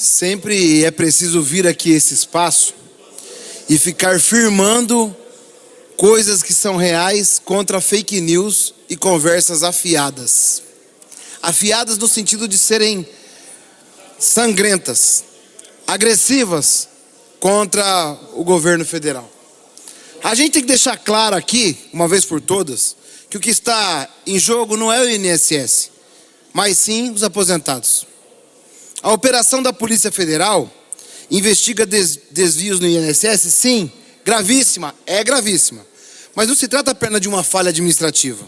Sempre é preciso vir aqui a esse espaço e ficar firmando coisas que são reais contra fake news e conversas afiadas. Afiadas no sentido de serem sangrentas, agressivas contra o governo federal. A gente tem que deixar claro aqui, uma vez por todas, que o que está em jogo não é o INSS, mas sim os aposentados. A operação da Polícia Federal investiga desvios no INSS, sim, gravíssima, é gravíssima. Mas não se trata apenas de uma falha administrativa.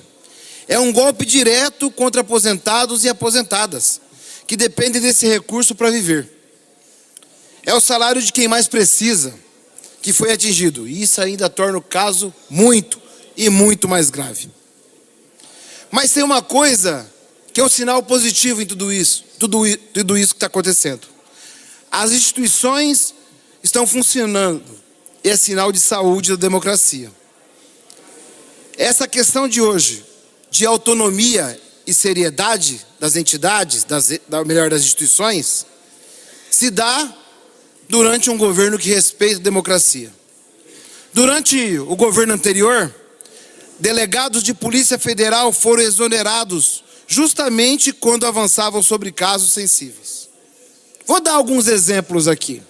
É um golpe direto contra aposentados e aposentadas, que dependem desse recurso para viver. É o salário de quem mais precisa que foi atingido. E isso ainda torna o caso muito e muito mais grave. Mas tem uma coisa que é um sinal positivo em tudo isso que está acontecendo. As instituições estão funcionando. E é sinal de saúde da democracia. Essa questão de hoje, de autonomia e seriedade das entidades, das instituições, se dá durante um governo que respeita a democracia. Durante o governo anterior, delegados de Polícia Federal foram exonerados justamente quando avançavam sobre casos sensíveis. Vou dar alguns exemplos aqui.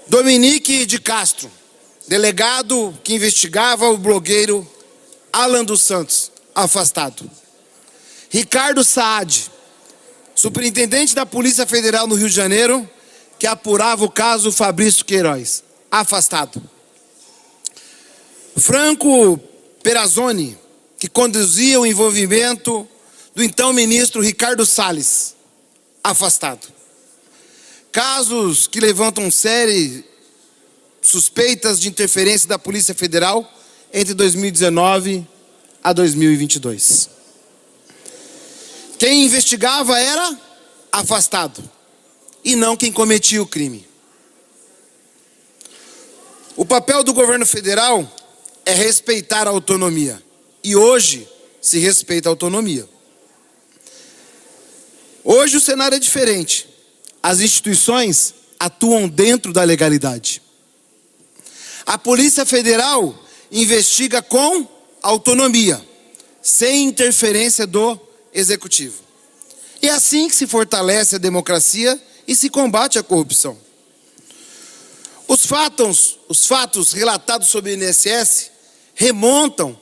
Dominique de Castro, delegado que investigava o blogueiro Alan dos Santos, afastado. Ricardo Saad, superintendente da Polícia Federal no Rio de Janeiro, que apurava o caso Fabrício Queiroz, afastado. Franco Perazzoni, que conduzia o envolvimento do então ministro Ricardo Salles, afastado. Casos que levantam sérias suspeitas de interferência da Polícia Federal entre 2019 a 2022. Quem investigava era afastado e não quem cometia o crime. O papel do governo federal é respeitar a autonomia. E hoje se respeita a autonomia. Hoje o cenário é diferente. As instituições atuam dentro da legalidade. A Polícia Federal investiga com autonomia, sem interferência do Executivo. É assim que se fortalece a democracia e se combate a corrupção. Os fatos relatados sobre o INSS remontam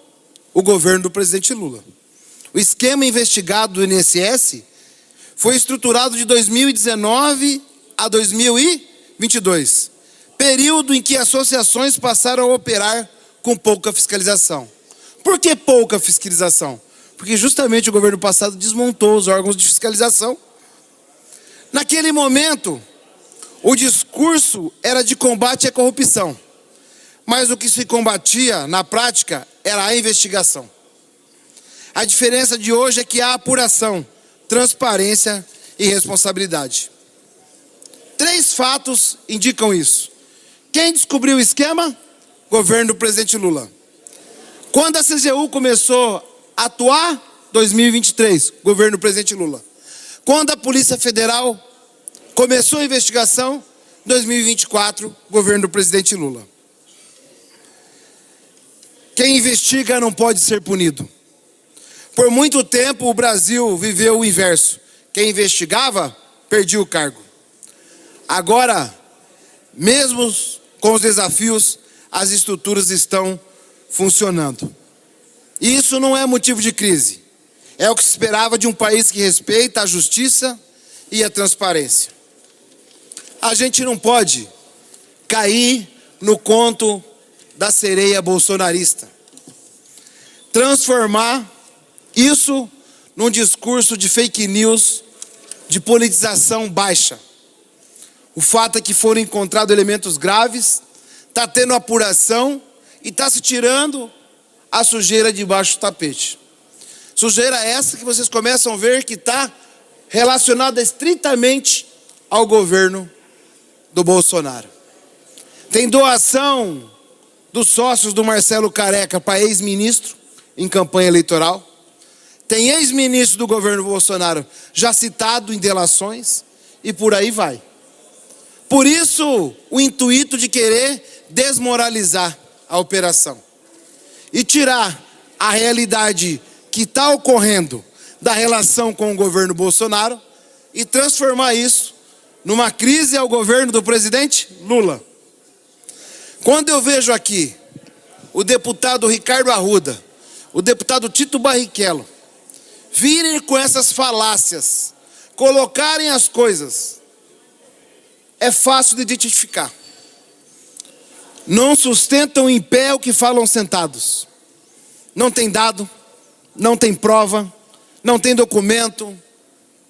o governo do presidente Lula. O esquema investigado do INSS foi estruturado de 2019 a 2022, período em que associações passaram a operar com pouca fiscalização. Por que pouca fiscalização? Porque justamente o governo passado desmontou os órgãos de fiscalização. Naquele momento, o discurso era de combate à corrupção, mas o que se combatia na prática era a investigação. A diferença de hoje é que há apuração, transparência e responsabilidade. 3 fatos indicam isso. Quem descobriu o esquema? Governo do presidente Lula. Quando a CGU começou a atuar? 2023, governo do presidente Lula. Quando a Polícia Federal começou a investigação? 2024, governo do presidente Lula. Quem investiga não pode ser punido. Por muito tempo o Brasil viveu o inverso. Quem investigava, perdia o cargo. Agora, mesmo com os desafios, as estruturas estão funcionando. E isso não é motivo de crise. É o que se esperava de um país que respeita a justiça e a transparência. A gente não pode cair no conto da sereia bolsonarista. Transformar isso num discurso de fake news, de politização baixa. O fato é que foram encontrados elementos graves, está tendo apuração e está se tirando a sujeira debaixo do tapete. Sujeira essa que vocês começam a ver que está relacionada estritamente ao governo do Bolsonaro. Tem doação dos sócios do Marcelo Careca para ex-ministro em campanha eleitoral. Tem ex-ministro do governo Bolsonaro já citado em delações e por aí vai. Por isso, o intuito de querer desmoralizar a operação e tirar a realidade que está ocorrendo da relação com o governo Bolsonaro e transformar isso numa crise ao governo do presidente Lula. Quando eu vejo aqui o deputado Ricardo Arruda, o deputado Tito Barrichello, virem com essas falácias, colocarem as coisas, é fácil de identificar. Não sustentam em pé o que falam sentados. Não tem dado, não tem prova, não tem documento.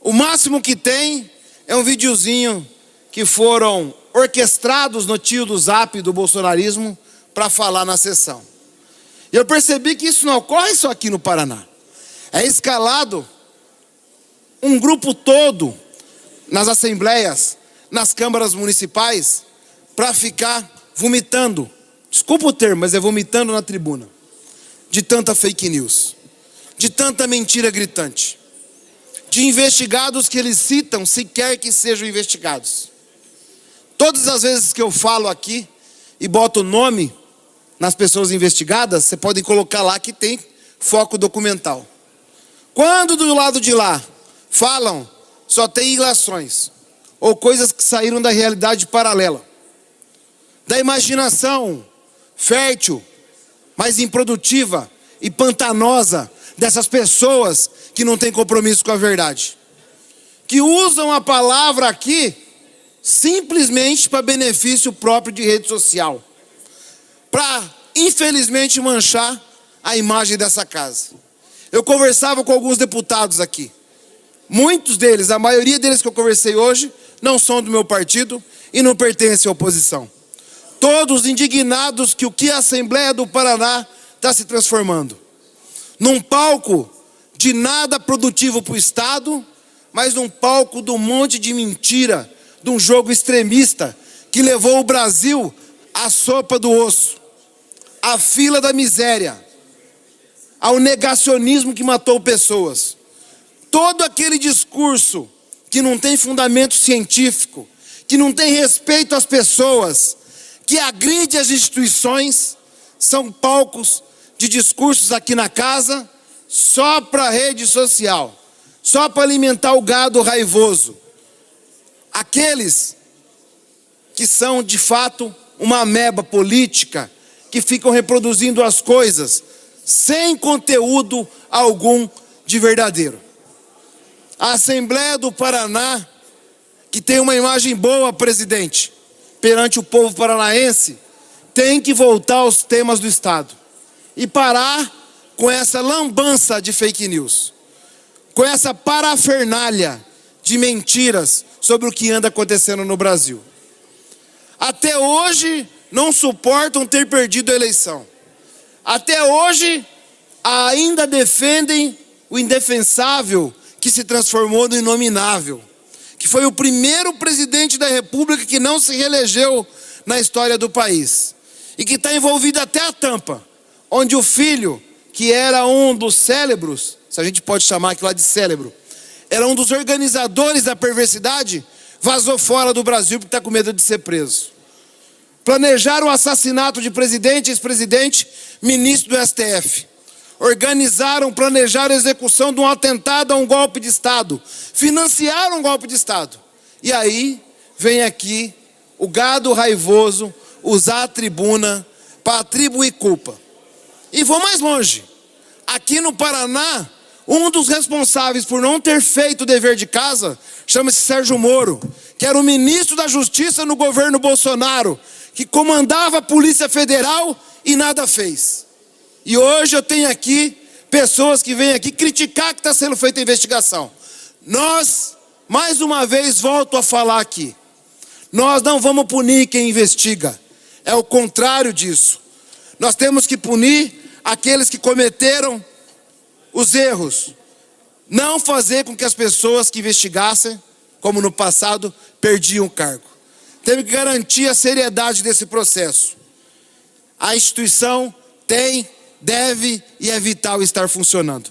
O máximo que tem é um videozinho que foram orquestrados no tio do Zap do bolsonarismo para falar na sessão. E eu percebi que isso não ocorre só aqui no Paraná. É escalado um grupo todo nas assembleias, nas câmaras municipais, para ficar vomitando. Desculpa o termo, mas é vomitando na tribuna. De tanta fake news, de tanta mentira gritante, de investigados que eles citam sequer que sejam investigados. Todas as vezes que eu falo aqui e boto o nome nas pessoas investigadas, você pode colocar lá que tem foco documental. Quando do lado de lá falam, só tem ilações ou coisas que saíram da realidade paralela, da imaginação fértil, mas improdutiva e pantanosa dessas pessoas que não têm compromisso com a verdade, que usam a palavra aqui simplesmente para benefício próprio de rede social, para infelizmente manchar a imagem dessa casa. Eu conversava com alguns deputados aqui, muitos deles, a maioria deles que eu conversei hoje, não são do meu partido e não pertencem à oposição. Todos indignados que o que a Assembleia do Paraná está se transformando. Num palco de nada produtivo para o Estado, mas num palco de um monte de mentira, de um jogo extremista que levou o Brasil à sopa do osso, à fila da miséria, ao negacionismo que matou pessoas. Todo aquele discurso que não tem fundamento científico, que não tem respeito às pessoas, que agride as instituições, são palcos de discursos aqui na casa, só para rede social, só para alimentar o gado raivoso. Aqueles que são de fato uma ameba política, que ficam reproduzindo as coisas, sem conteúdo algum de verdadeiro. A Assembleia do Paraná, que tem uma imagem boa, presidente, perante o povo paranaense, tem que voltar aos temas do Estado e parar com essa lambança de fake news, com essa parafernália de mentiras sobre o que anda acontecendo no Brasil. Até hoje não suportam ter perdido a eleição. Até hoje ainda defendem o indefensável que se transformou no inominável, que foi o primeiro presidente da República que não se reelegeu na história do país e que está envolvido até a tampa, onde o filho, que era um dos cérebros, se a gente pode chamar aquilo lá de cérebro, era um dos organizadores da perversidade, vazou fora do Brasil porque está com medo de ser preso. Planejaram o assassinato de presidente, ex-presidente, ministro do STF. Organizaram, planejaram a execução de um atentado a um golpe de Estado. Financiaram um golpe de Estado. E aí vem aqui o gado raivoso usar a tribuna para atribuir culpa. E vou mais longe. Aqui no Paraná, um dos responsáveis por não ter feito o dever de casa chama-se Sérgio Moro, que era o ministro da Justiça no governo Bolsonaro, que comandava a Polícia Federal e nada fez. E hoje eu tenho aqui pessoas que vêm aqui criticar que está sendo feita a investigação. Nós, mais uma vez, volto a falar aqui, nós não vamos punir quem investiga. É o contrário disso. Nós temos que punir aqueles que cometeram os erros. Não fazer com que as pessoas que investigassem, como no passado, perdiam o cargo. Temos que garantir a seriedade desse processo. A instituição tem, deve e é vital estar funcionando.